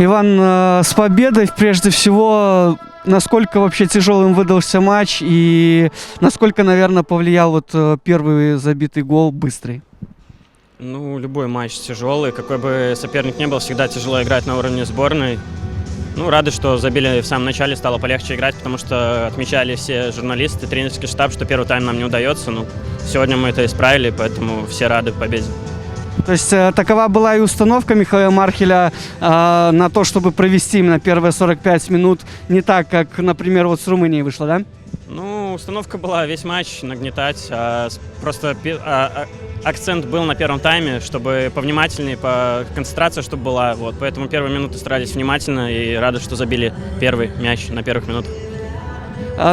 Иван, с победой прежде всего. Насколько вообще тяжелым выдался матч и насколько, наверное, повлиял вот первый забитый гол быстрый? Ну, любой матч тяжелый, какой бы соперник ни был, всегда тяжело играть на уровне сборной. Ну, рады, что забили в самом начале, стало полегче играть, потому что отмечали все журналисты, тренерский штаб, что первый тайм нам не удается. Ну, сегодня мы это исправили, поэтому все рады победе. То есть такова была и установка Михаила Мархеля на то, чтобы провести именно первые 45 минут не так, как, например, вот с Румынией вышло, да? Ну, установка была весь матч нагнетать, просто акцент был на первом тайме, чтобы повнимательнее, по концентрации, чтобы была. Вот, поэтому первые минуты старались внимательно и рады, что забили первый мяч на первых минутах.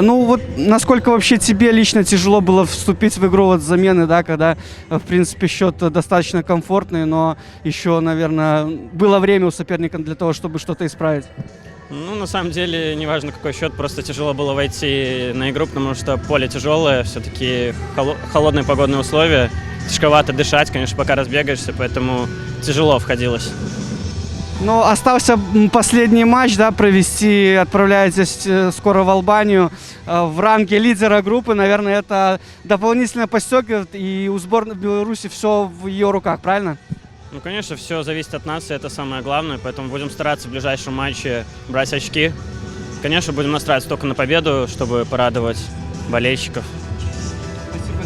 Ну вот насколько вообще тебе лично тяжело было вступить в игру вот замены, да, когда, в принципе, счет достаточно комфортный, но еще, наверное, было время у соперника для того, чтобы что-то исправить? Ну, на самом деле, неважно какой счет, просто тяжело было войти на игру, потому что поле тяжелое, все-таки холодные погодные условия, тяжковато дышать, конечно, пока разбегаешься, поэтому тяжело входилось. Ну, остался последний матч, да, провести, отправляетесь скоро в Албанию в ранге лидера группы, наверное, это дополнительно подстегивает, и у сборной Беларуси все в ее руках, правильно? Ну, конечно, все зависит от нас, и это самое главное, поэтому будем стараться в ближайшем матче брать очки. Конечно, будем настраиваться только на победу, чтобы порадовать болельщиков.